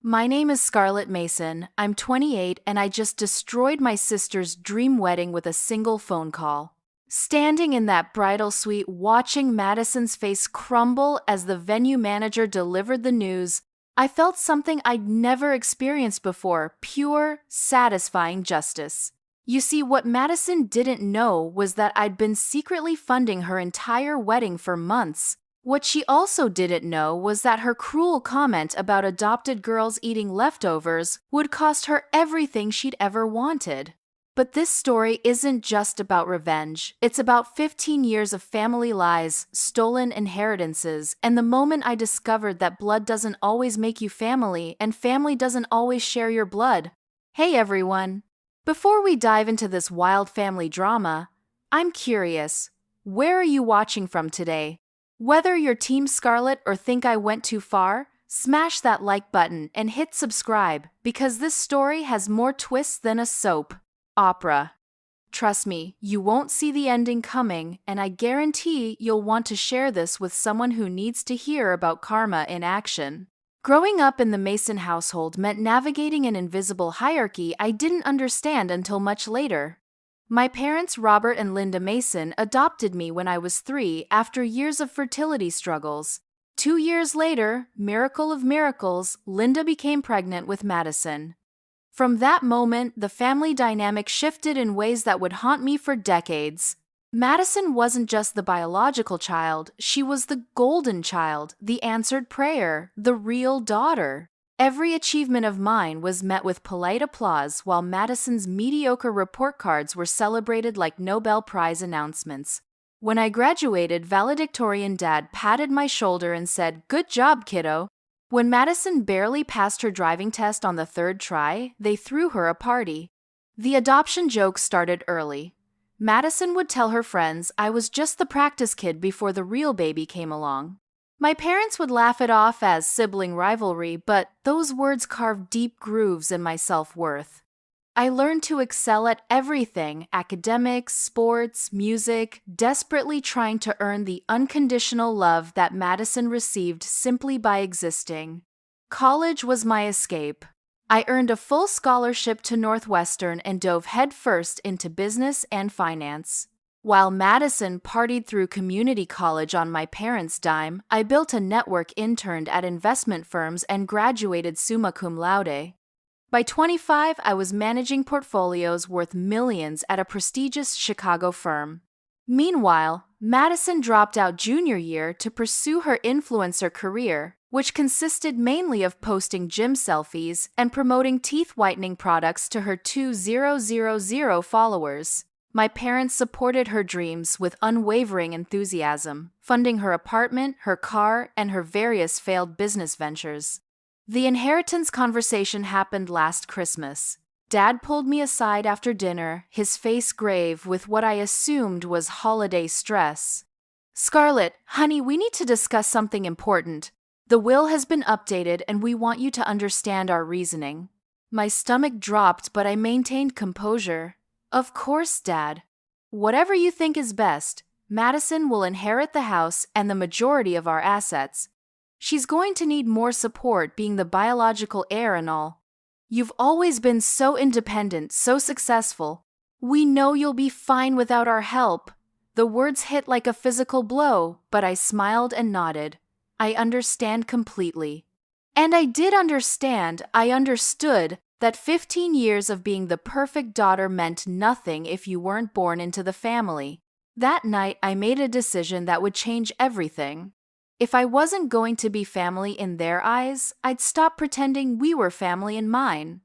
My name is Scarlett Mason. I'm 28 and I just destroyed my sister's dream wedding with a single phone call. Standing in that bridal suite, watching Madison's face crumble as the venue manager delivered the news, I felt something I'd never experienced before: pure, satisfying justice. You see, what Madison didn't know was that I'd been secretly funding her entire wedding for months. What she also didn't know was that her cruel comment about adopted girls eating leftovers would cost her everything she'd ever wanted. But this story isn't just about revenge. It's about 15 years of family lies, stolen inheritances, and the moment I discovered that blood doesn't always make you family and family doesn't always share your blood. Hey everyone! Before we dive into this wild family drama, I'm curious, where are you watching from today? Whether you're Team Scarlett or think I went too far, smash that like button and hit subscribe because this story has more twists than a soap opera. Trust me, you won't see the ending coming, and I guarantee you'll want to share this with someone who needs to hear about karma in action. Growing up in the Mason household meant navigating an invisible hierarchy I didn't understand until much later. My parents, Robert and Linda Mason, adopted me when I was 3 after years of fertility struggles. 2 years later, miracle of miracles, Linda became pregnant with Madison. From that moment, the family dynamic shifted in ways that would haunt me for decades. Madison wasn't just the biological child, she was the golden child, the answered prayer, the real daughter. Every achievement of mine was met with polite applause, while Madison's mediocre report cards were celebrated like Nobel Prize announcements. When I graduated, valedictorian Dad patted my shoulder and said, "Good job, kiddo." When Madison barely passed her driving test on the 3rd try, they threw her a party. The adoption joke started early. Madison would tell her friends I was just the practice kid before the real baby came along. My parents would laugh it off as sibling rivalry, but those words carved deep grooves in my self-worth. I learned to excel at everything: academics, sports, music, desperately trying to earn the unconditional love that Madison received simply by existing. College was my escape. I earned a full scholarship to Northwestern and dove headfirst into business and finance. While Madison partied through community college on my parents' dime, I built a network, interned at investment firms, and graduated summa cum laude. By 25, I was managing portfolios worth millions at a prestigious Chicago firm. Meanwhile, Madison dropped out junior year to pursue her influencer career, which consisted mainly of posting gym selfies and promoting teeth whitening products to her 2,000 followers. My parents supported her dreams with unwavering enthusiasm, funding her apartment, her car, and her various failed business ventures. The inheritance conversation happened last Christmas. Dad pulled me aside after dinner, his face grave with what I assumed was holiday stress. "Scarlett, honey, we need to discuss something important. The will has been updated and we want you to understand our reasoning." My stomach dropped, but I maintained composure. "Of course, Dad. Whatever you think is best. Madison will inherit the house and the majority of our assets. She's going to need more support, being the biological heir and all. You've always been so independent, so successful. We know you'll be fine without our help." The words hit like a physical blow, but I smiled and nodded. I understand completely. And I did understand. I understood that 15 years of being the perfect daughter meant nothing if you weren't born into the family. That night, I made a decision that would change everything. If I wasn't going to be family in their eyes, I'd stop pretending we were family in mine.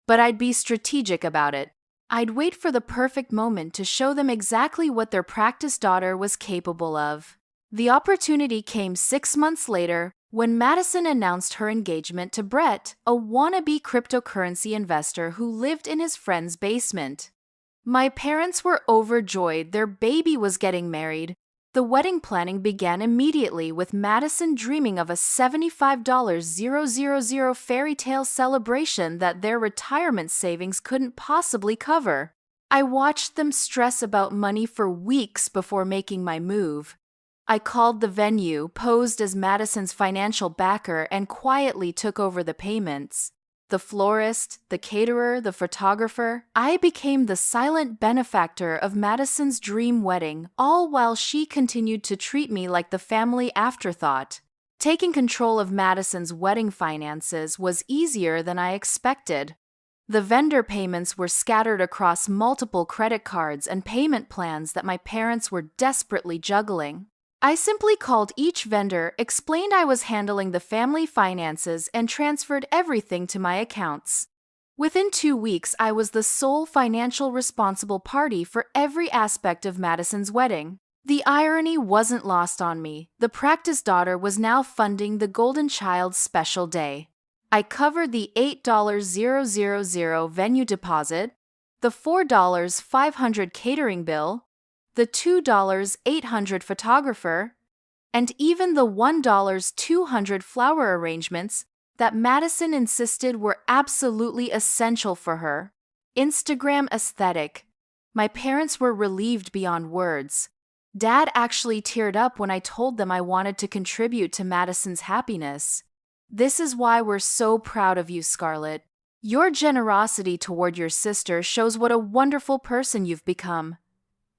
But I'd be strategic about it. I'd wait for the perfect moment to show them exactly what their practice daughter was capable of. The opportunity came 6 months later when Madison announced her engagement to Brett, a wannabe cryptocurrency investor who lived in his friend's basement. My parents were overjoyed. Their baby was getting married. The wedding planning began immediately, with Madison dreaming of a $75,000 fairy tale celebration that their retirement savings couldn't possibly cover. I watched them stress about money for weeks before making my move. I called the venue, posed as Madison's financial backer, and quietly took over the payments. The florist, the caterer, the photographer, I became the silent benefactor of Madison's dream wedding, all while she continued to treat me like the family afterthought. Taking control of Madison's wedding finances was easier than I expected. The vendor payments were scattered across multiple credit cards and payment plans that my parents were desperately juggling. I simply called each vendor, explained I was handling the family finances, and transferred everything to my accounts. Within 2 weeks, I was the sole financial responsible party for every aspect of Madison's wedding. The irony wasn't lost on me. The practice daughter was now funding the golden child's special day. I covered the $8,000 venue deposit, the $4,500 catering bill, the $2,800 photographer, and even the $1,200 flower arrangements that Madison insisted were absolutely essential for her. Instagram aesthetic. My parents were relieved beyond words. Dad actually teared up when I told them I wanted to contribute to Madison's happiness. This is why we're so proud of you, Scarlett. Your generosity toward your sister shows what a wonderful person you've become.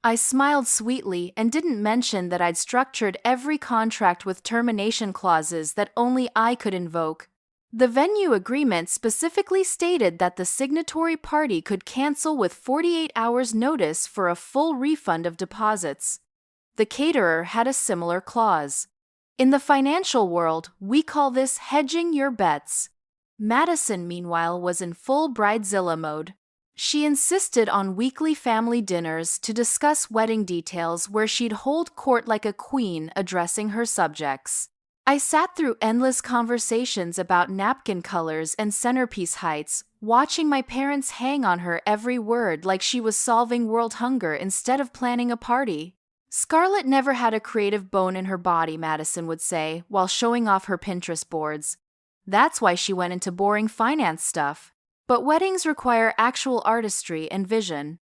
I smiled sweetly and didn't mention that I'd structured every contract with termination clauses that only I could invoke. The venue agreement specifically stated that the signatory party could cancel with 48 hours' notice for a full refund of deposits. The caterer had a similar clause. In the financial world, we call this hedging your bets. Madison, meanwhile, was in full bridezilla mode. She insisted on weekly family dinners to discuss wedding details where she'd hold court like a queen addressing her subjects. I sat through endless conversations about napkin colors and centerpiece heights, watching my parents hang on her every word like she was solving world hunger instead of planning a party. Scarlett never had a creative bone in her body, Madison would say, while showing off her Pinterest boards. That's why she went into boring finance stuff. But weddings require actual artistry and vision.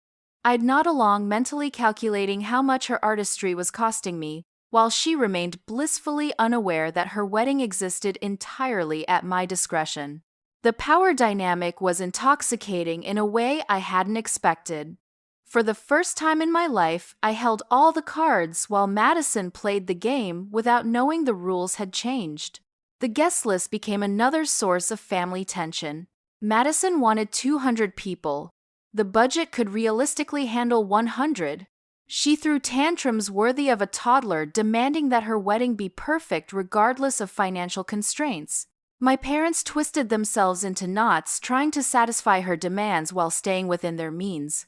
I'd nod along, mentally calculating how much her artistry was costing me, while she remained blissfully unaware that her wedding existed entirely at my discretion. The power dynamic was intoxicating in a way I hadn't expected. For the first time in my life, I held all the cards while Madison played the game without knowing the rules had changed. The guest list became another source of family tension. Madison wanted 200 people. The budget could realistically handle 100. She threw tantrums worthy of a toddler, demanding that her wedding be perfect regardless of financial constraints. My parents twisted themselves into knots, trying to satisfy her demands while staying within their means.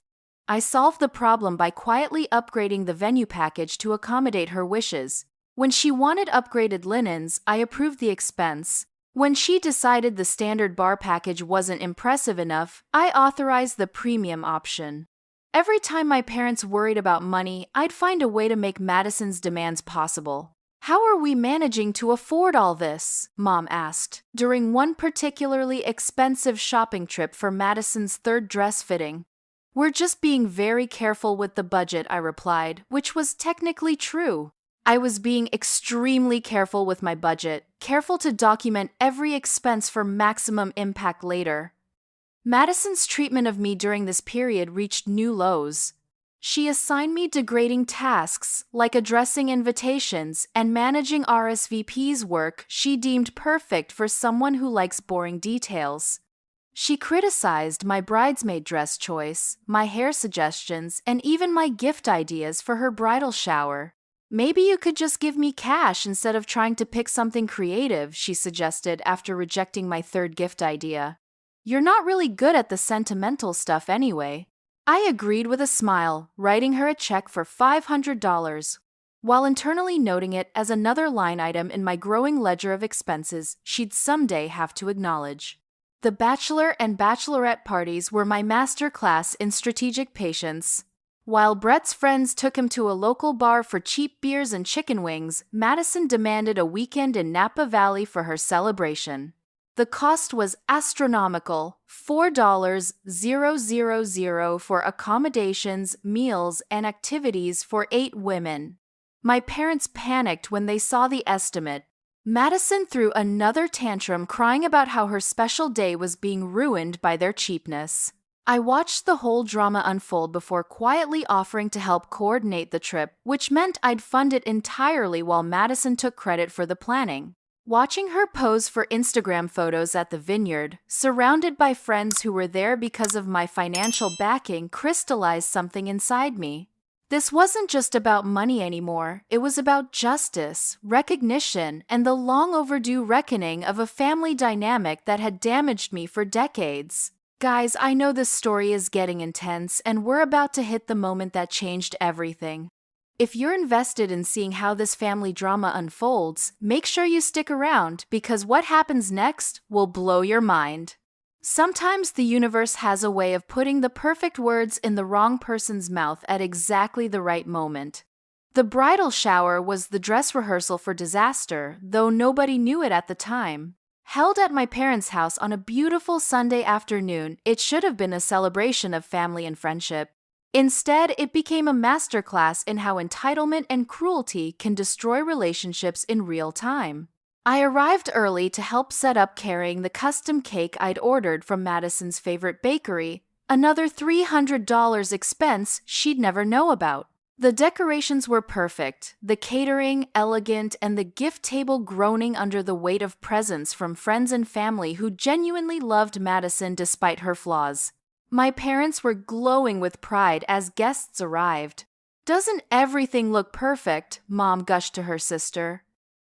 I solved the problem by quietly upgrading the venue package to accommodate her wishes. When she wanted upgraded linens, I approved the expense. When she decided the standard bar package wasn't impressive enough, I authorized the premium option. Every time my parents worried about money, I'd find a way to make Madison's demands possible. "How are we managing to afford all this?" Mom asked, during one particularly expensive shopping trip for Madison's third dress fitting. "We're just being very careful with the budget," I replied, which was technically true. I was being extremely careful with my budget, careful to document every expense for maximum impact later. Madison's treatment of me during this period reached new lows. She assigned me degrading tasks, like addressing invitations and managing RSVP's work she deemed perfect for someone who likes boring details. She criticized my bridesmaid dress choice, my hair suggestions, and even my gift ideas for her bridal shower. "Maybe you could just give me cash instead of trying to pick something creative," she suggested after rejecting my third gift idea. "You're not really good at the sentimental stuff anyway." I agreed with a smile, writing her a check for $500, while internally noting it as another line item in my growing ledger of expenses she'd someday have to acknowledge. The bachelor and bachelorette parties were my master class in strategic patience. While Brett's friends took him to a local bar for cheap beers and chicken wings, Madison demanded a weekend in Napa Valley for her celebration. The cost was astronomical, $4,000 for accommodations, meals, and activities for 8 women. My parents panicked when they saw the estimate. Madison threw another tantrum, crying about how her special day was being ruined by their cheapness. I watched the whole drama unfold before quietly offering to help coordinate the trip, which meant I'd fund it entirely while Madison took credit for the planning. Watching her pose for Instagram photos at the vineyard, surrounded by friends who were there because of my financial backing, crystallized something inside me. This wasn't just about money anymore, it was about justice, recognition, and the long overdue reckoning of a family dynamic that had damaged me for decades. Guys, I know this story is getting intense, and we're about to hit the moment that changed everything. If you're invested in seeing how this family drama unfolds, make sure you stick around, because what happens next will blow your mind. Sometimes the universe has a way of putting the perfect words in the wrong person's mouth at exactly the right moment. The bridal shower was the dress rehearsal for disaster, though nobody knew it at the time. Held at my parents' house on a beautiful Sunday afternoon, it should have been a celebration of family and friendship. Instead, it became a masterclass in how entitlement and cruelty can destroy relationships in real time. I arrived early to help set up, carrying the custom cake I'd ordered from Madison's favorite bakery, another $300 expense she'd never know about. The decorations were perfect, the catering elegant, and the gift table groaning under the weight of presents from friends and family who genuinely loved Madison despite her flaws. My parents were glowing with pride as guests arrived. "Doesn't everything look perfect?" Mom gushed to her sister.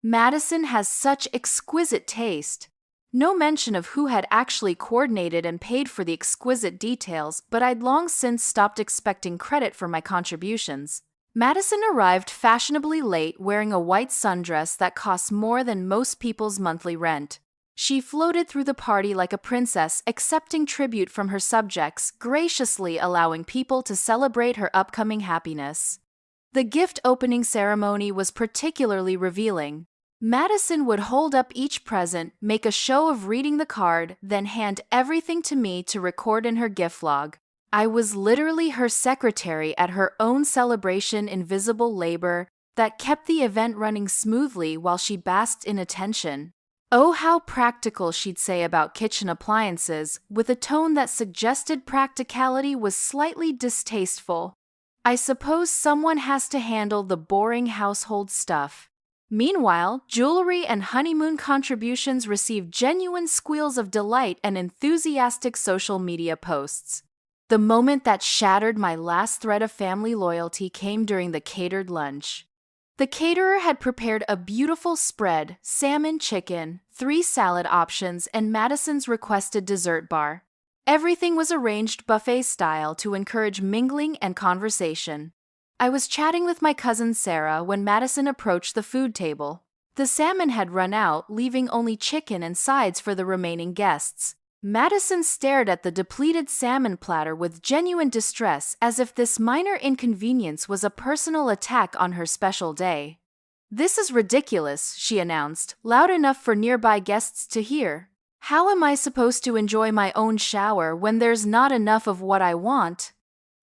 "Madison has such exquisite taste." No mention of who had actually coordinated and paid for the exquisite details, but I'd long since stopped expecting credit for my contributions. Madison arrived fashionably late, wearing a white sundress that cost more than most people's monthly rent. She floated through the party like a princess, accepting tribute from her subjects, graciously allowing people to celebrate her upcoming happiness. The gift opening ceremony was particularly revealing. Madison would hold up each present, make a show of reading the card, then hand everything to me to record in her gift log. I was literally her secretary at her own celebration, invisible labor that kept the event running smoothly while she basked in attention. Oh, how practical, she'd say about kitchen appliances, with a tone that suggested practicality was slightly distasteful. I suppose someone has to handle the boring household stuff. Meanwhile, jewelry and honeymoon contributions received genuine squeals of delight and enthusiastic social media posts. The moment that shattered my last thread of family loyalty came during the catered lunch. The caterer had prepared a beautiful spread: salmon, chicken, 3 salad options, and Madison's requested dessert bar. Everything was arranged buffet style to encourage mingling and conversation. I was chatting with my cousin Sarah when Madison approached the food table. The salmon had run out, leaving only chicken and sides for the remaining guests. Madison stared at the depleted salmon platter with genuine distress, as if this minor inconvenience was a personal attack on her special day. "This is ridiculous," she announced, loud enough for nearby guests to hear. "How am I supposed to enjoy my own shower when there's not enough of what I want?"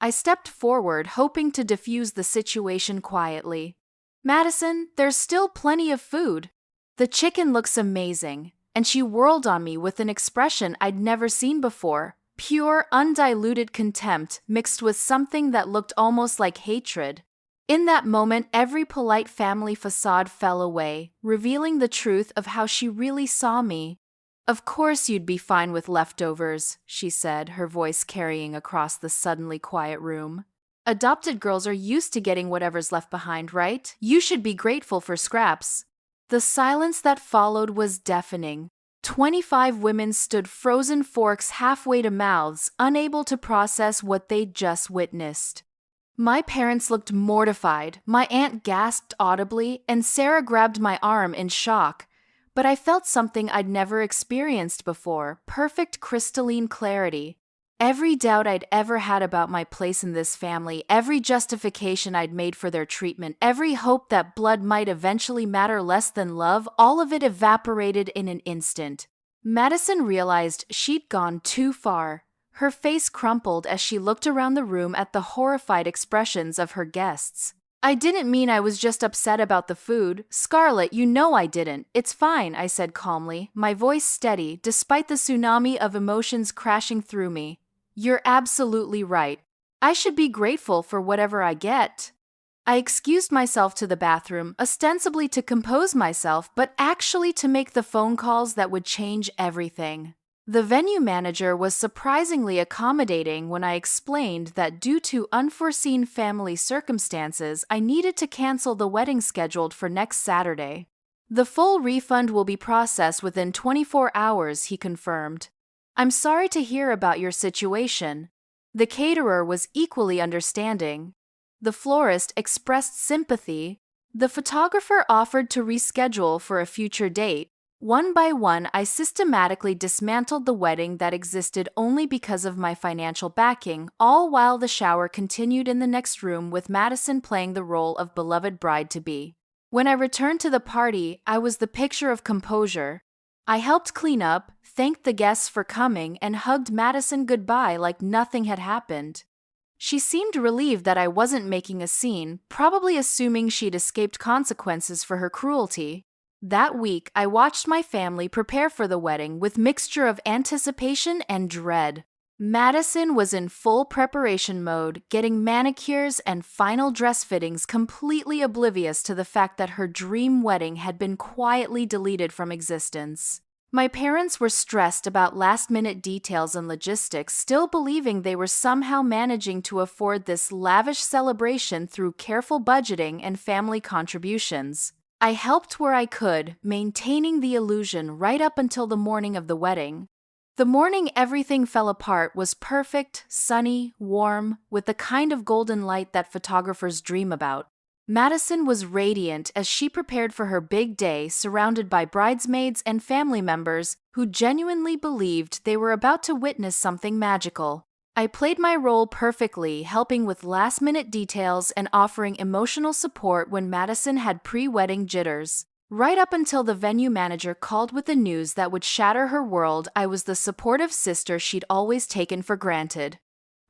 I stepped forward, hoping to diffuse the situation quietly. "Madison, there's still plenty of food. The chicken looks amazing." And she whirled on me with an expression I'd never seen before, pure, undiluted contempt mixed with something that looked almost like hatred. In that moment, every polite family facade fell away, revealing the truth of how she really saw me. "Of course you'd be fine with leftovers," she said, her voice carrying across the suddenly quiet room. "Adopted girls are used to getting whatever's left behind, right? You should be grateful for scraps." The silence that followed was deafening. 25 women stood, frozen forks halfway to mouths, unable to process what they'd just witnessed. My parents looked mortified, my aunt gasped audibly, and Sarah grabbed my arm in shock. But I felt something I'd never experienced before: perfect crystalline clarity. Every doubt I'd ever had about my place in this family, every justification I'd made for their treatment, every hope that blood might eventually matter less than love, all of it evaporated in an instant. Madison realized she'd gone too far. Her face crumpled as she looked around the room at the horrified expressions of her guests. I didn't mean I was just upset about the food. Scarlett, you know I didn't. It's fine, I said calmly, my voice steady despite the tsunami of emotions crashing through me. You're absolutely right. I should be grateful for whatever I get. I excused myself to the bathroom, ostensibly to compose myself, but actually to make the phone calls that would change everything. The venue manager was surprisingly accommodating when I explained that due to unforeseen family circumstances, I needed to cancel the wedding scheduled for next Saturday. The full refund will be processed within 24 hours, he confirmed. I'm sorry to hear about your situation. The caterer was equally understanding. The florist expressed sympathy. The photographer offered to reschedule for a future date. One by one, I systematically dismantled the wedding that existed only because of my financial backing, all while the shower continued in the next room with Madison playing the role of beloved bride-to-be. When I returned to the party, I was the picture of composure. I helped clean up, thanked the guests for coming, and hugged Madison goodbye like nothing had happened. She seemed relieved that I wasn't making a scene, probably assuming she'd escaped consequences for her cruelty. That week, I watched my family prepare for the wedding with mixture of anticipation and dread. Madison was in full preparation mode, getting manicures and final dress fittings, completely oblivious to the fact that her dream wedding had been quietly deleted from existence. My parents were stressed about last-minute details and logistics, still believing they were somehow managing to afford this lavish celebration through careful budgeting and family contributions. I helped where I could, maintaining the illusion right up until the morning of the wedding. The morning everything fell apart was perfect, sunny, warm, with the kind of golden light that photographers dream about. Madison was radiant as she prepared for her big day, surrounded by bridesmaids and family members who genuinely believed they were about to witness something magical. I played my role perfectly, helping with last-minute details and offering emotional support when Madison had pre-wedding jitters. Right up until the venue manager called with the news that would shatter her world, I was the supportive sister she'd always taken for granted.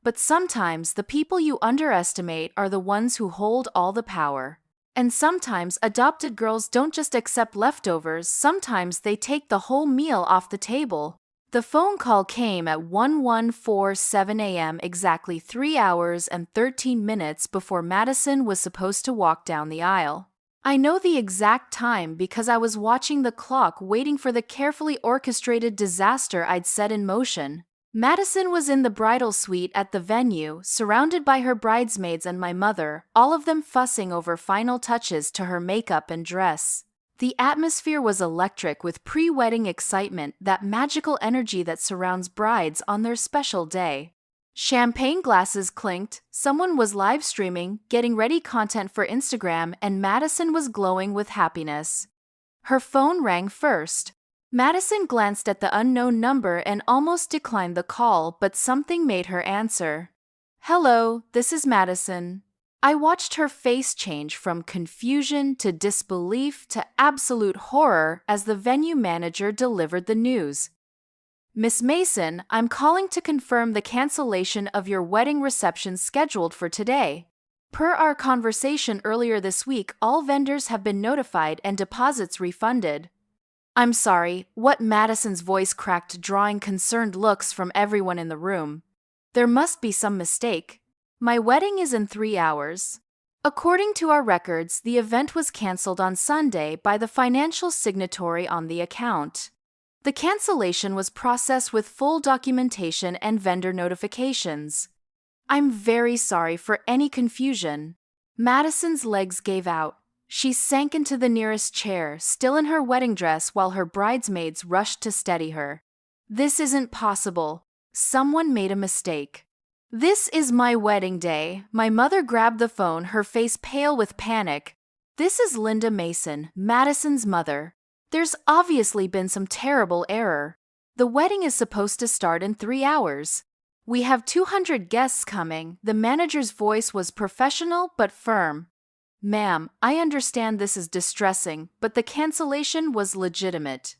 But sometimes the people you underestimate are the ones who hold all the power. And sometimes adopted girls don't just accept leftovers, sometimes they take the whole meal off the table. The phone call came at 11:47 a.m., exactly 3 hours and 13 minutes before Madison was supposed to walk down the aisle. I know the exact time because I was watching the clock, waiting for the carefully orchestrated disaster I'd set in motion. Madison was in the bridal suite at the venue, surrounded by her bridesmaids and my mother, all of them fussing over final touches to her makeup and dress. The atmosphere was electric with pre-wedding excitement, that magical energy that surrounds brides on their special day. Champagne glasses clinked, someone was live streaming, getting ready content for Instagram, and Madison was glowing with happiness. Her phone rang first. Madison glanced at the unknown number and almost declined the call, but something made her answer. "Hello, this is Madison." I watched her face change from confusion to disbelief to absolute horror as the venue manager delivered the news. "Miss Mason, I'm calling to confirm the cancellation of your wedding reception scheduled for today. Per our conversation earlier this week, all vendors have been notified and deposits refunded." "I'm sorry," what Madison's voice cracked, drawing concerned looks from everyone in the room. "There must be some mistake. My wedding is in 3 hours. According to our records, the event was canceled on Sunday by the financial signatory on the account. The cancellation was processed with full documentation and vendor notifications. I'm very sorry for any confusion." Madison's legs gave out. She sank into the nearest chair, still in her wedding dress, while her bridesmaids rushed to steady her. "This isn't possible. Someone made a mistake." "This is my wedding day." My mother grabbed the phone, her face pale with panic. "This is Linda Mason, Madison's mother. There's obviously been some terrible error. The wedding is supposed to start in 3 hours. We have 200 guests coming." The manager's voice was professional but firm. "Ma'am, I understand this is distressing, but the cancellation was legitimate.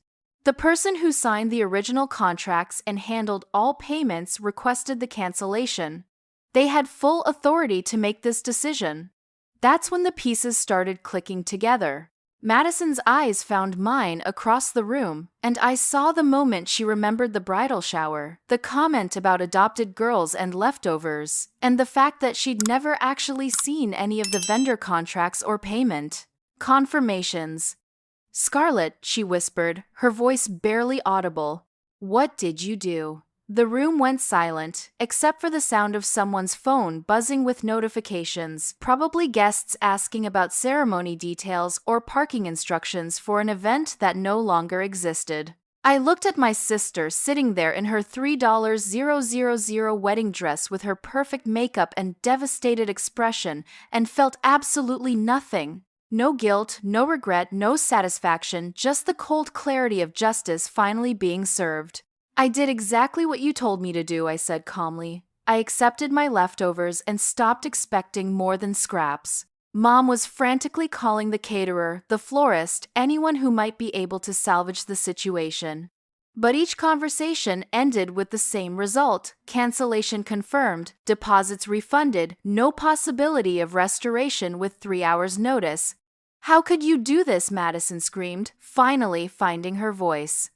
The person who signed the original contracts and handled all payments requested the cancellation. They had full authority to make this decision." That's when the pieces started clicking together. Madison's eyes found mine across the room, and I saw the moment she remembered the bridal shower, the comment about adopted girls and leftovers, and the fact that she'd never actually seen any of the vendor contracts or payment confirmations. "Scarlett," she whispered, her voice barely audible. "What did you do?" The room went silent, except for the sound of someone's phone buzzing with notifications, probably guests asking about ceremony details or parking instructions for an event that no longer existed. I looked at my sister sitting there in her $3,000 wedding dress with her perfect makeup and devastated expression and felt absolutely nothing. No guilt, no regret, no satisfaction, just the cold clarity of justice finally being served. "I did exactly what you told me to do," I said calmly. I accepted my leftovers and stopped expecting more than scraps. Mom was frantically calling the caterer, the florist, anyone who might be able to salvage the situation. But each conversation ended with the same result: cancellation confirmed, deposits refunded, no possibility of restoration with 3 hours' notice. "How could you do this?" Madison screamed, finally finding her voice.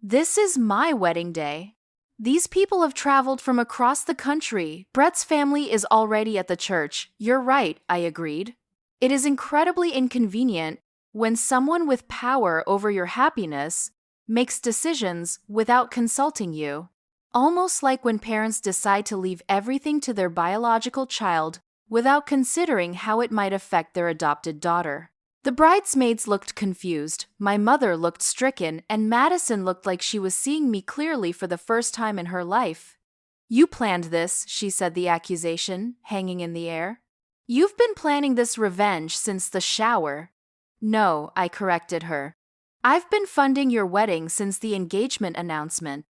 "This is my wedding day. These people have traveled from across the country. Brett's family is already at the church." "You're right," I agreed. "It is incredibly inconvenient when someone with power over your happiness makes decisions without consulting you. Almost like when parents decide to leave everything to their biological child without considering how it might affect their adopted daughter." The bridesmaids looked confused, my mother looked stricken, and Madison looked like she was seeing me clearly for the first time in her life. "You planned this," she said, the accusation hanging in the air. "You've been planning this revenge since the shower." "No," I corrected her. "I've been funding your wedding since the engagement announcement.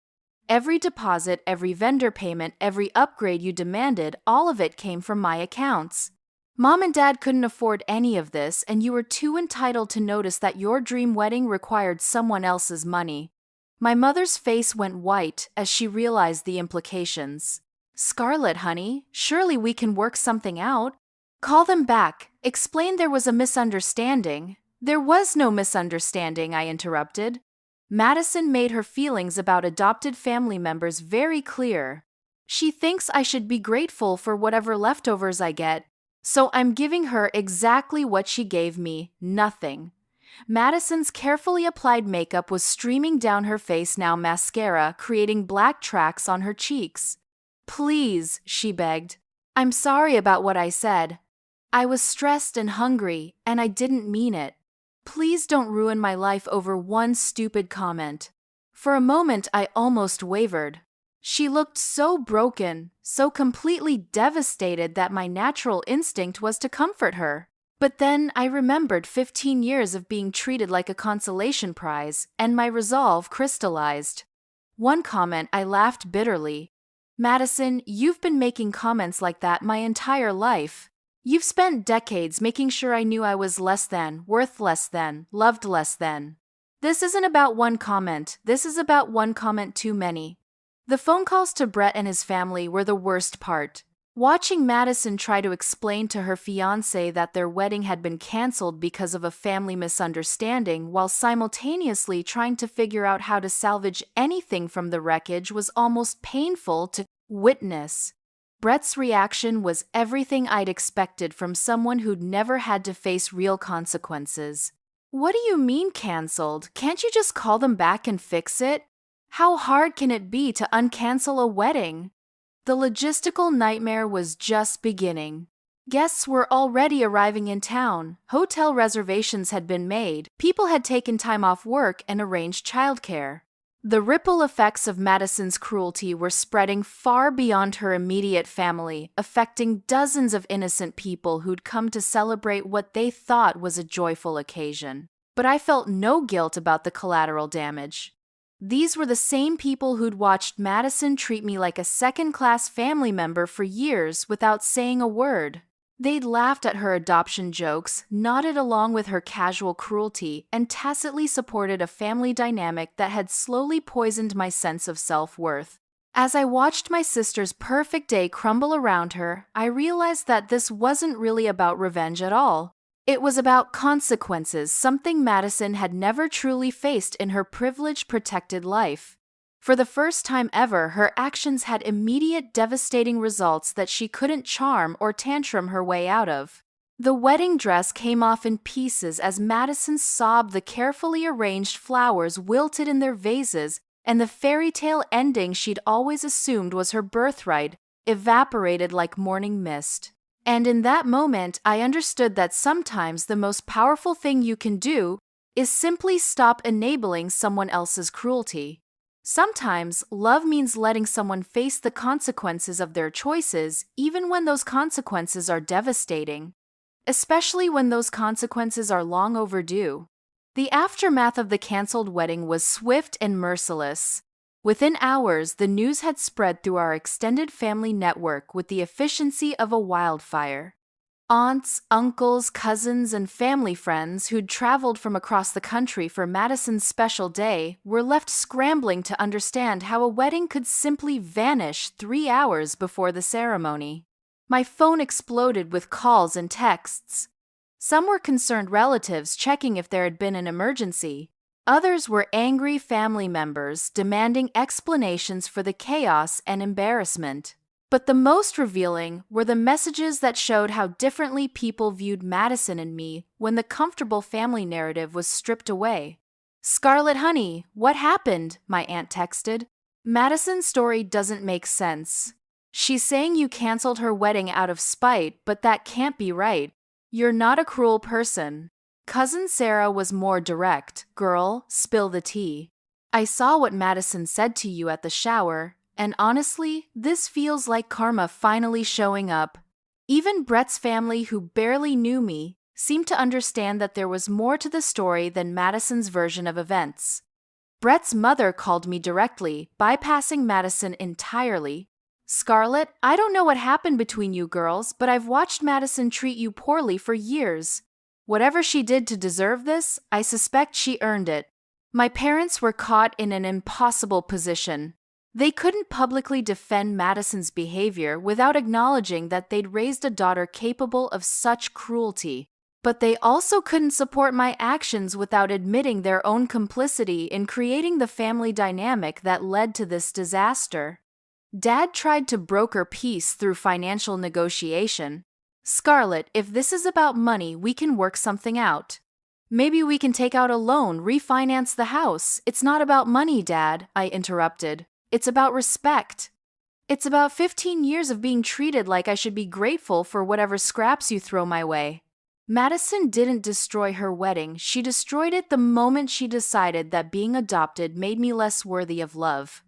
Every deposit, every vendor payment, every upgrade you demanded, all of it came from my accounts. Mom and Dad couldn't afford any of this, and you were too entitled to notice that your dream wedding required someone else's money." My mother's face went white as she realized the implications. "Scarlett, honey, surely we can work something out. Call them back. Explain there was a misunderstanding." "There was no misunderstanding," I interrupted. Madison made her feelings about adopted family members very clear. "She thinks I should be grateful for whatever leftovers I get. So I'm giving her exactly what she gave me, nothing." Madison's carefully applied makeup was streaming down her face, now mascara creating black tracks on her cheeks. "Please," she begged. "I'm sorry about what I said. I was stressed and hungry, and I didn't mean it. Please don't ruin my life over one stupid comment." For a moment I almost wavered. She looked so broken, so completely devastated that my natural instinct was to comfort her. But then I remembered 15 years of being treated like a consolation prize, and my resolve crystallized. One comment, I laughed bitterly. "Madison, you've been making comments like that my entire life. You've spent decades making sure I knew I was less than, worth less than, loved less than. This isn't about one comment, this is about one comment too many." The phone calls to Brett and his family were the worst part. Watching Madison try to explain to her fiancé that their wedding had been canceled because of a family misunderstanding while simultaneously trying to figure out how to salvage anything from the wreckage was almost painful to witness. Brett's reaction was everything I'd expected from someone who'd never had to face real consequences. "What do you mean canceled? Can't you just call them back and fix it? How hard can it be to uncancel a wedding?" The logistical nightmare was just beginning. Guests were already arriving in town, hotel reservations had been made, people had taken time off work and arranged childcare. The ripple effects of Madison's cruelty were spreading far beyond her immediate family, affecting dozens of innocent people who'd come to celebrate what they thought was a joyful occasion. But I felt no guilt about the collateral damage. These were the same people who'd watched Madison treat me like a second-class family member for years without saying a word. They'd laughed at her adoption jokes, nodded along with her casual cruelty, and tacitly supported a family dynamic that had slowly poisoned my sense of self-worth. As I watched my sister's perfect day crumble around her, I realized that this wasn't really about revenge at all. It was about consequences, something Madison had never truly faced in her privileged, protected life. For the first time ever, her actions had immediate, devastating results that she couldn't charm or tantrum her way out of. The wedding dress came off in pieces as Madison sobbed, the carefully arranged flowers wilted in their vases, and the fairy tale ending she'd always assumed was her birthright evaporated like morning mist. And in that moment, I understood that sometimes the most powerful thing you can do is simply stop enabling someone else's cruelty. Sometimes, love means letting someone face the consequences of their choices, even when those consequences are devastating. Especially when those consequences are long overdue. The aftermath of the canceled wedding was swift and merciless. Within hours, the news had spread through our extended family network with the efficiency of a wildfire. Aunts, uncles, cousins, and family friends who'd traveled from across the country for Madison's special day were left scrambling to understand how a wedding could simply vanish 3 hours before the ceremony. My phone exploded with calls and texts. Some were concerned relatives checking if there had been an emergency. Others were angry family members demanding explanations for the chaos and embarrassment. But the most revealing were the messages that showed how differently people viewed Madison and me when the comfortable family narrative was stripped away. "Scarlett, honey, what happened?" my aunt texted. "Madison's story doesn't make sense. She's saying you canceled her wedding out of spite, but that can't be right. You're not a cruel person." Cousin Sarah was more direct. "Girl, spill the tea. I saw what Madison said to you at the shower, and honestly, this feels like karma finally showing up." Even Brett's family, who barely knew me, seemed to understand that there was more to the story than Madison's version of events. Brett's mother called me directly, bypassing Madison entirely. "Scarlett, I don't know what happened between you girls, but I've watched Madison treat you poorly for years. Whatever she did to deserve this, I suspect she earned it." My parents were caught in an impossible position. They couldn't publicly defend Madison's behavior without acknowledging that they'd raised a daughter capable of such cruelty. But they also couldn't support my actions without admitting their own complicity in creating the family dynamic that led to this disaster. Dad tried to broker peace through financial negotiation. "Scarlett, if this is about money, we can work something out. Maybe we can take out a loan, refinance the house." "It's not about money, Dad," I interrupted. "It's about respect. It's about 15 years of being treated like I should be grateful for whatever scraps you throw my way." Madison didn't destroy her wedding. She destroyed it the moment she decided that being adopted made me less worthy of love.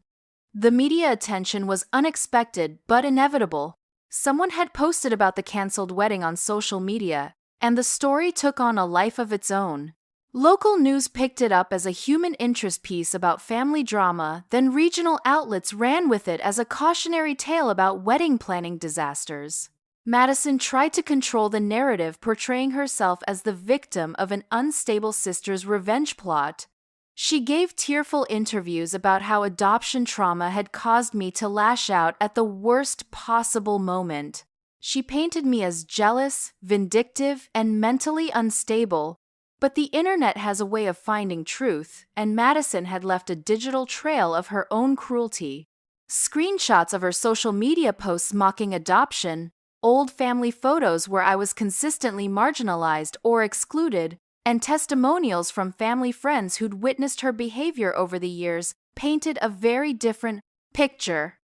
The media attention was unexpected but inevitable. Someone had posted about the canceled wedding on social media, and the story took on a life of its own. Local news picked it up as a human interest piece about family drama, then regional outlets ran with it as a cautionary tale about wedding planning disasters. Madison tried to control the narrative, portraying herself as the victim of an unstable sister's revenge plot. She gave tearful interviews about how adoption trauma had caused me to lash out at the worst possible moment. She painted me as jealous, vindictive, and mentally unstable. But the internet has a way of finding truth, and Madison had left a digital trail of her own cruelty. Screenshots of her social media posts mocking adoption, old family photos where I was consistently marginalized or excluded, and testimonials from family friends who'd witnessed her behavior over the years painted a very different picture.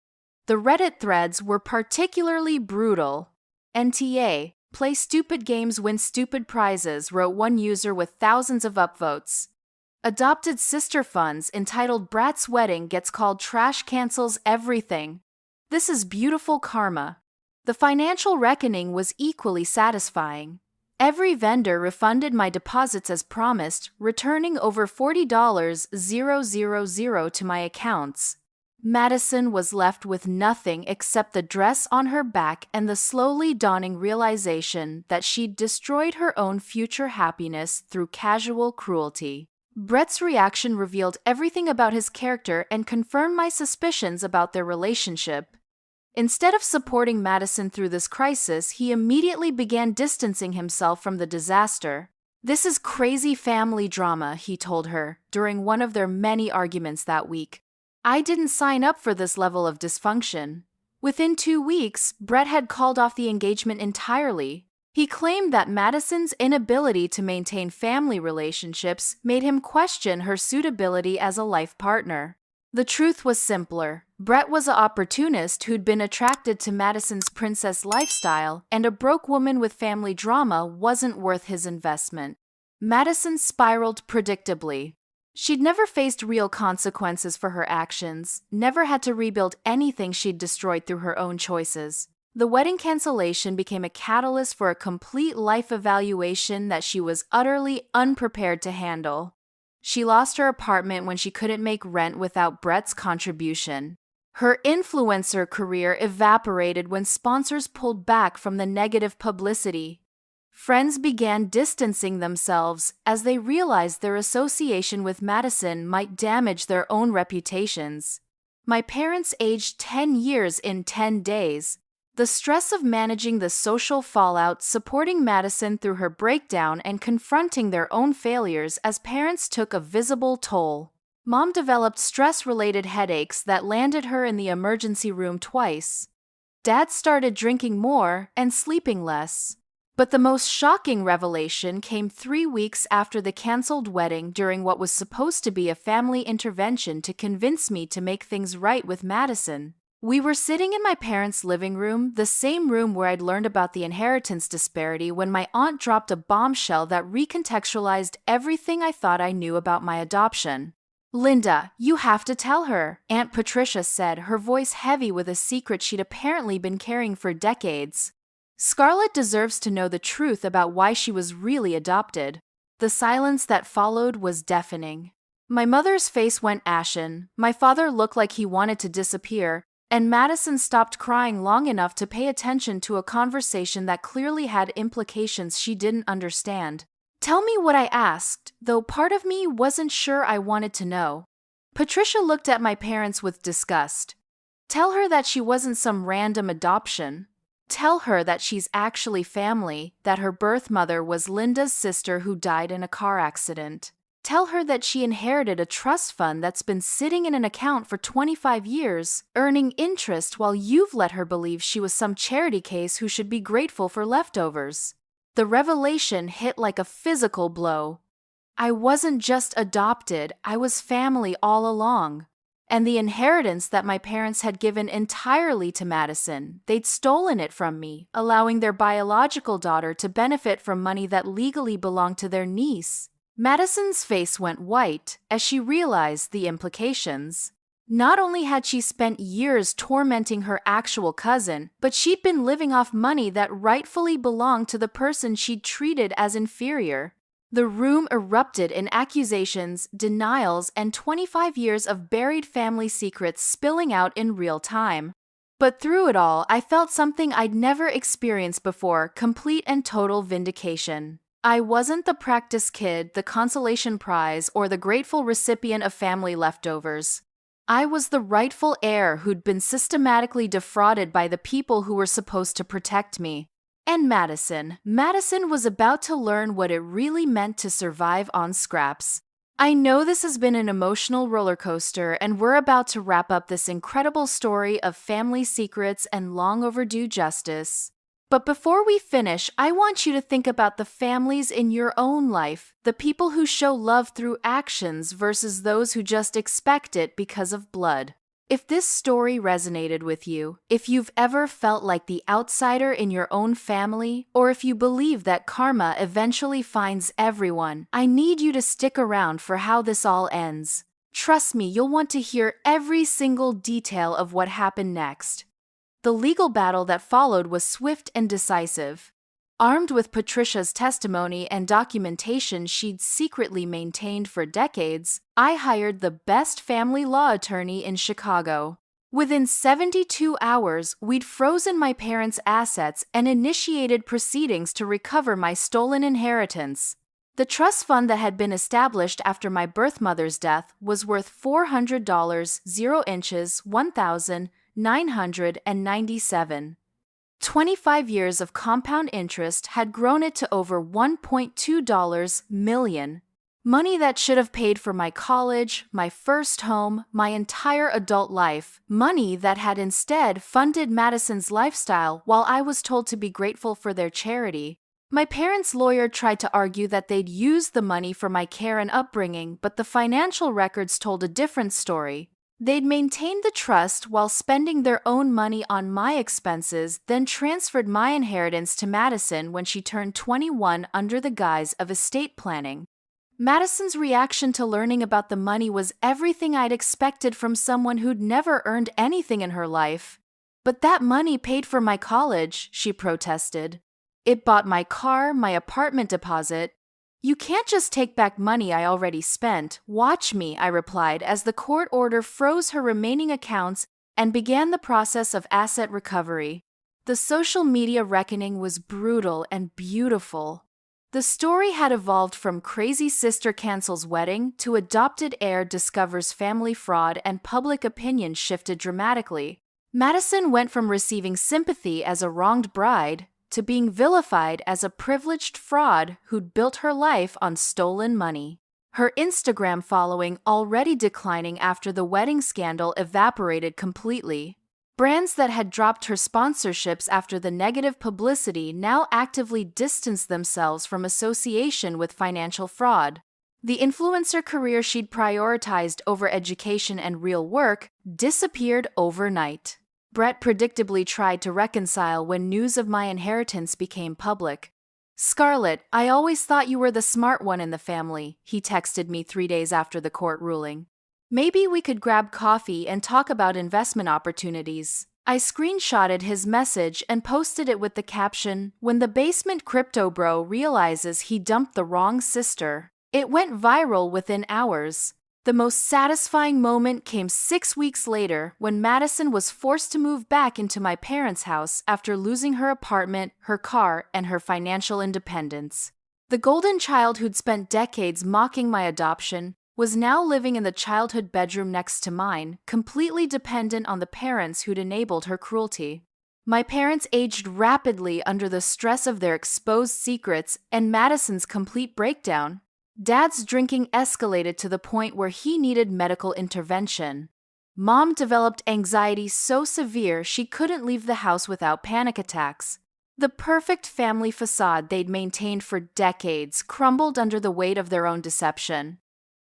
The Reddit threads were particularly brutal. "NTA, play stupid games, win stupid prizes," wrote one user with thousands of upvotes. "Adopted sister funds," entitled "Brat's Wedding gets called trash, cancels everything. This is beautiful karma." The financial reckoning was equally satisfying. Every vendor refunded my deposits as promised, returning over $40,000 to my accounts. Madison was left with nothing except the dress on her back and the slowly dawning realization that she'd destroyed her own future happiness through casual cruelty. Brett's reaction revealed everything about his character and confirmed my suspicions about their relationship. Instead of supporting Madison through this crisis, he immediately began distancing himself from the disaster. "This is crazy family drama," he told her, during one of their many arguments that week. "I didn't sign up for this level of dysfunction." Within 2 weeks, Brett had called off the engagement entirely. He claimed that Madison's inability to maintain family relationships made him question her suitability as a life partner. The truth was simpler. Brett was an opportunist who'd been attracted to Madison's princess lifestyle, and a broke woman with family drama wasn't worth his investment. Madison spiraled predictably. She'd never faced real consequences for her actions, never had to rebuild anything she'd destroyed through her own choices. The wedding cancellation became a catalyst for a complete life evaluation that she was utterly unprepared to handle. She lost her apartment when she couldn't make rent without Brett's contribution. Her influencer career evaporated when sponsors pulled back from the negative publicity. Friends began distancing themselves as they realized their association with Madison might damage their own reputations. My parents aged 10 years in 10 days. The stress of managing the social fallout, supporting Madison through her breakdown, and confronting their own failures as parents took a visible toll. Mom developed stress-related headaches that landed her in the emergency room twice. Dad started drinking more and sleeping less. But the most shocking revelation came 3 weeks after the canceled wedding during what was supposed to be a family intervention to convince me to make things right with Madison. We were sitting in my parents' living room, the same room where I'd learned about the inheritance disparity, when my aunt dropped a bombshell that recontextualized everything I thought I knew about my adoption. "Linda, you have to tell her," Aunt Patricia said, her voice heavy with a secret she'd apparently been carrying for decades. "Scarlett deserves to know the truth about why she was really adopted." The silence that followed was deafening. My mother's face went ashen, my father looked like he wanted to disappear, and Madison stopped crying long enough to pay attention to a conversation that clearly had implications she didn't understand. "Tell me what I asked," though part of me wasn't sure I wanted to know. Patricia looked at my parents with disgust. "Tell her that she wasn't some random adoption. Tell her that she's actually family, that her birth mother was Linda's sister who died in a car accident. Tell her that she inherited a trust fund that's been sitting in an account for 25 years, earning interest while you've let her believe she was some charity case who should be grateful for leftovers." The revelation hit like a physical blow. I wasn't just adopted, I was family all along. And the inheritance that my parents had given entirely to Madison, they'd stolen it from me, allowing their biological daughter to benefit from money that legally belonged to their niece. Madison's face went white as she realized the implications. Not only had she spent years tormenting her actual cousin, but she'd been living off money that rightfully belonged to the person she'd treated as inferior. The room erupted in accusations, denials, and 25 years of buried family secrets spilling out in real time. But through it all, I felt something I'd never experienced before: complete and total vindication. I wasn't the practice kid, the consolation prize, or the grateful recipient of family leftovers. I was the rightful heir who'd been systematically defrauded by the people who were supposed to protect me. And Madison was about to learn what it really meant to survive on scraps. I know this has been an emotional roller coaster, and we're about to wrap up this incredible story of family secrets and long overdue justice. But before we finish, I want you to think about the families in your own life, the people who show love through actions versus those who just expect it because of blood. If this story resonated with you, if you've ever felt like the outsider in your own family, or if you believe that karma eventually finds everyone, I need you to stick around for how this all ends. Trust me, you'll want to hear every single detail of what happened next. The legal battle that followed was swift and decisive. Armed with Patricia's testimony and documentation she'd secretly maintained for decades, I hired the best family law attorney in Chicago. Within 72 hours, we'd frozen my parents' assets and initiated proceedings to recover my stolen inheritance. The trust fund that had been established after my birth mother's death was worth $400, 0 inches, 1,997. 25 years of compound interest had grown it to over $1.2 million. Money that should have paid for my college, my first home, my entire adult life. Money that had instead funded Madison's lifestyle while I was told to be grateful for their charity. My parents' lawyer tried to argue that they'd used the money for my care and upbringing, but the financial records told a different story. They'd maintained the trust while spending their own money on my expenses, then transferred my inheritance to Madison when she turned 21 under the guise of estate planning. Madison's reaction to learning about the money was everything I'd expected from someone who'd never earned anything in her life. "But that money paid for my college," she protested. "It bought my car, my apartment deposit." "You can't just take back money I already spent. Watch me," I replied as the court order froze her remaining accounts and began the process of asset recovery. The social media reckoning was brutal and beautiful. The story had evolved from crazy sister cancels wedding to adopted heir discovers family fraud, and public opinion shifted dramatically. Madison went from receiving sympathy as a wronged bride to being vilified as a privileged fraud who'd built her life on stolen money. Her Instagram following already declining after the wedding scandal evaporated completely. Brands that had dropped her sponsorships after the negative publicity now actively distanced themselves from association with financial fraud. The influencer career she'd prioritized over education and real work disappeared overnight. Brett predictably tried to reconcile when news of my inheritance became public. "Scarlett, I always thought you were the smart one in the family," he texted me 3 days after the court ruling. "Maybe we could grab coffee and talk about investment opportunities." I screenshotted his message and posted it with the caption, "When the basement crypto bro realizes he dumped the wrong sister." It went viral within hours. The most satisfying moment came 6 weeks later when Madison was forced to move back into my parents' house after losing her apartment, her car, and her financial independence. The golden child who'd spent decades mocking my adoption was now living in the childhood bedroom next to mine, completely dependent on the parents who'd enabled her cruelty. My parents aged rapidly under the stress of their exposed secrets and Madison's complete breakdown. Dad's drinking escalated to the point where he needed medical intervention. Mom developed anxiety so severe she couldn't leave the house without panic attacks. The perfect family facade they'd maintained for decades crumbled under the weight of their own deception.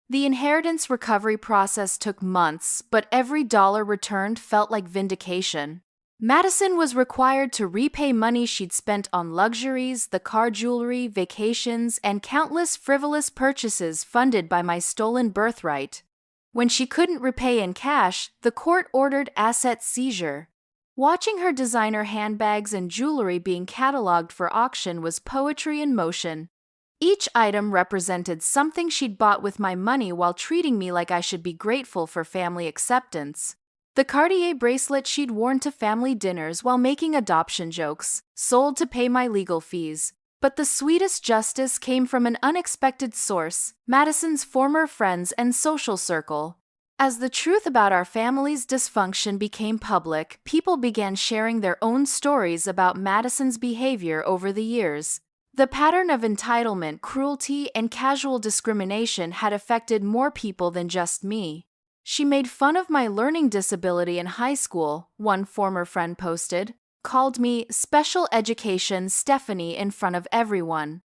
The inheritance recovery process took months, but every dollar returned felt like vindication. Madison was required to repay money she'd spent on luxuries, the car jewelry, vacations, and countless frivolous purchases funded by my stolen birthright. When she couldn't repay in cash, the court ordered asset seizure. Watching her designer handbags and jewelry being cataloged for auction was poetry in motion. Each item represented something she'd bought with my money while treating me like I should be grateful for family acceptance. The Cartier bracelet she'd worn to family dinners while making adoption jokes, sold to pay my legal fees. But the sweetest justice came from an unexpected source, Madison's former friends and social circle. As the truth about our family's dysfunction became public, people began sharing their own stories about Madison's behavior over the years. The pattern of entitlement, cruelty, and casual discrimination had affected more people than just me. "She made fun of my learning disability in high school," one former friend posted, "called me special education Stephanie in front of everyone.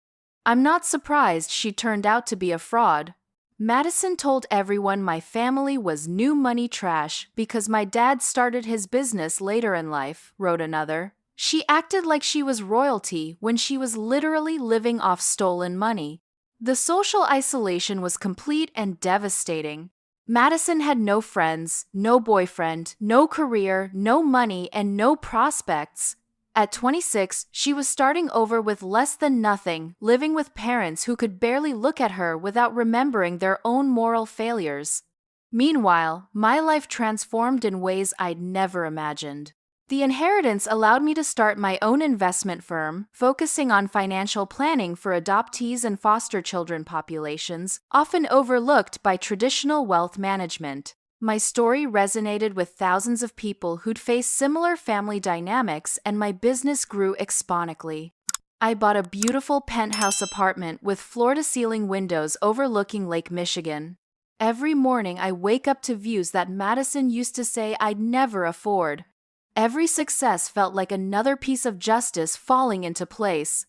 I'm not surprised she turned out to be a fraud. Madison told everyone my family was new money trash because my dad started his business later in life," wrote another. "She acted like she was royalty when she was literally living off stolen money." The social isolation was complete and devastating. Madison had no friends, no boyfriend, no career, no money, and no prospects. At 26, she was starting over with less than nothing, living with parents who could barely look at her without remembering their own moral failures. Meanwhile, my life transformed in ways I'd never imagined. The inheritance allowed me to start my own investment firm, focusing on financial planning for adoptees and foster children populations, often overlooked by traditional wealth management. My story resonated with thousands of people who'd faced similar family dynamics, and my business grew exponentially. I bought a beautiful penthouse apartment with floor-to-ceiling windows overlooking Lake Michigan. Every morning I wake up to views that Madison used to say I'd never afford. Every success felt like another piece of justice falling into place.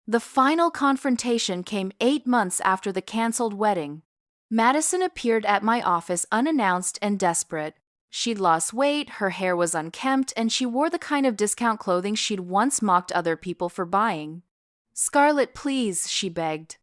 The final confrontation came 8 months after the canceled wedding. Madison appeared at my office unannounced and desperate. She'd lost weight, her hair was unkempt, and she wore the kind of discount clothing she'd once mocked other people for buying. "Scarlett, please," she begged.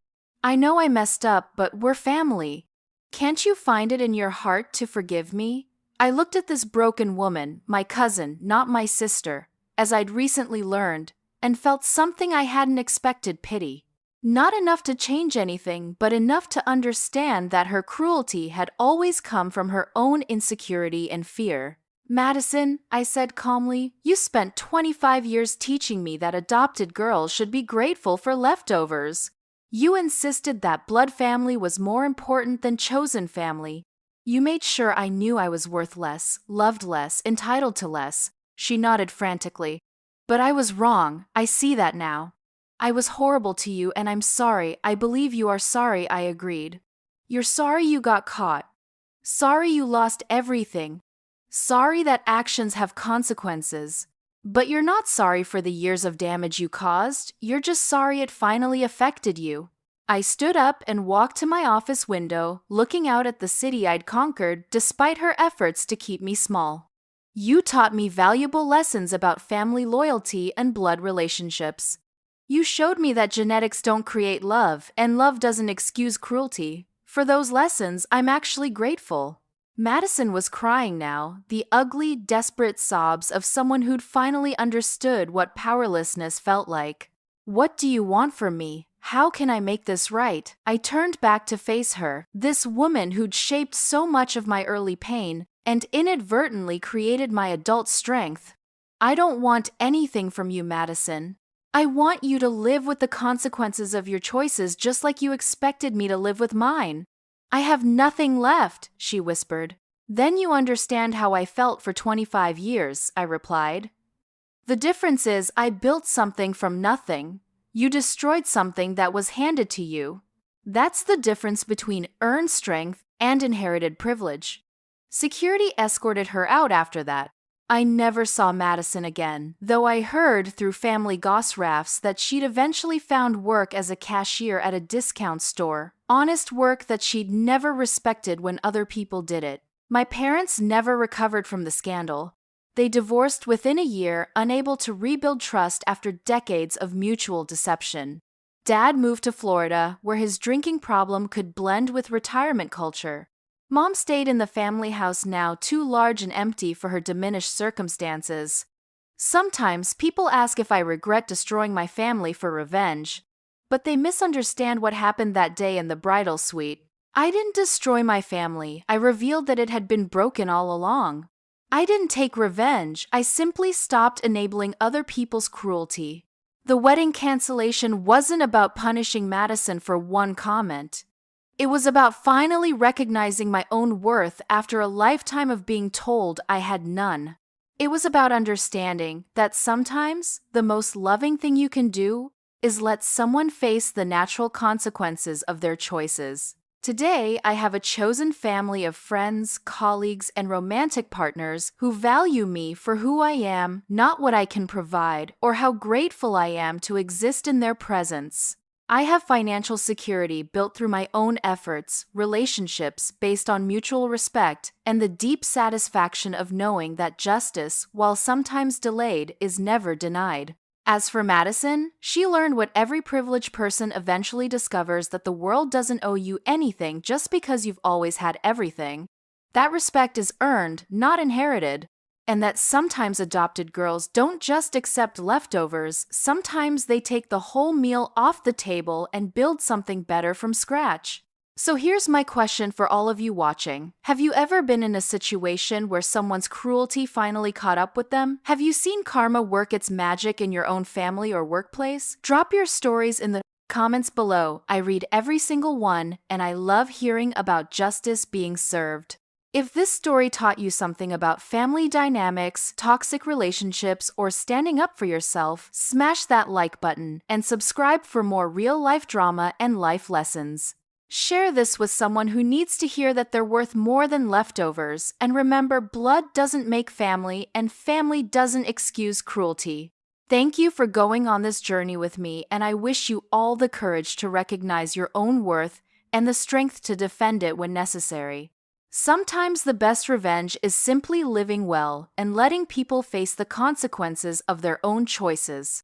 "I know I messed up, but we're family. Can't you find it in your heart to forgive me?" I looked at this broken woman, my cousin, not my sister, as I'd recently learned, and felt something I hadn't expected: pity. Not enough to change anything, but enough to understand that her cruelty had always come from her own insecurity and fear. "Madison," I said calmly, "you spent 25 years teaching me that adopted girls should be grateful for leftovers. You insisted that blood family was more important than chosen family. You made sure I knew I was worth less, loved less, entitled to less." She nodded frantically. "But I was wrong. I see that now. I was horrible to you, and I'm sorry. I believe you are sorry," I agreed. "You're sorry you got caught. Sorry you lost everything. Sorry that actions have consequences. But you're not sorry for the years of damage you caused. You're just sorry it finally affected you." I stood up and walked to my office window, looking out at the city I'd conquered despite her efforts to keep me small. "You taught me valuable lessons about family loyalty and blood relationships. You showed me that genetics don't create love, and love doesn't excuse cruelty. For those lessons, I'm actually grateful." Madison was crying now, the ugly, desperate sobs of someone who'd finally understood what powerlessness felt like. "What do you want from me? How can I make this right?" I turned back to face her, this woman who'd shaped so much of my early pain and inadvertently created my adult strength. "I don't want anything from you, Madison. I want you to live with the consequences of your choices just like you expected me to live with mine." "I have nothing left," she whispered. "Then you understand how I felt for 25 years, I replied. "The difference is I built something from nothing. You destroyed something that was handed to you. That's the difference between earned strength and inherited privilege." Security escorted her out after that. I never saw Madison again, though I heard through family gossip that she'd eventually found work as a cashier at a discount store, honest work that she'd never respected when other people did it. My parents never recovered from the scandal. They divorced within a year, unable to rebuild trust after decades of mutual deception. Dad moved to Florida, where his drinking problem could blend with retirement culture. Mom stayed in the family house, now too large and empty for her diminished circumstances. Sometimes people ask if I regret destroying my family for revenge, but they misunderstand what happened that day in the bridal suite. I didn't destroy my family. I revealed that it had been broken all along. I didn't take revenge. I simply stopped enabling other people's cruelty. The wedding cancellation wasn't about punishing Madison for one comment. It was about finally recognizing my own worth after a lifetime of being told I had none. It was about understanding that sometimes the most loving thing you can do is let someone face the natural consequences of their choices. Today, I have a chosen family of friends, colleagues, and romantic partners who value me for who I am, not what I can provide, or how grateful I am to exist in their presence. I have financial security built through my own efforts, relationships based on mutual respect, and the deep satisfaction of knowing that justice, while sometimes delayed, is never denied. As for Madison, she learned what every privileged person eventually discovers: that the world doesn't owe you anything just because you've always had everything. That respect is earned, not inherited. And that sometimes adopted girls don't just accept leftovers, sometimes they take the whole meal off the table and build something better from scratch. So here's my question for all of you watching. Have you ever been in a situation where someone's cruelty finally caught up with them? Have you seen karma work its magic in your own family or workplace? Drop your stories in the comments below. I read every single one, and I love hearing about justice being served. If this story taught you something about family dynamics, toxic relationships, or standing up for yourself, smash that like button and subscribe for more real-life drama and life lessons. Share this with someone who needs to hear that they're worth more than leftovers, and remember, blood doesn't make family, and family doesn't excuse cruelty. Thank you for going on this journey with me, and I wish you all the courage to recognize your own worth and the strength to defend it when necessary. Sometimes the best revenge is simply living well and letting people face the consequences of their own choices.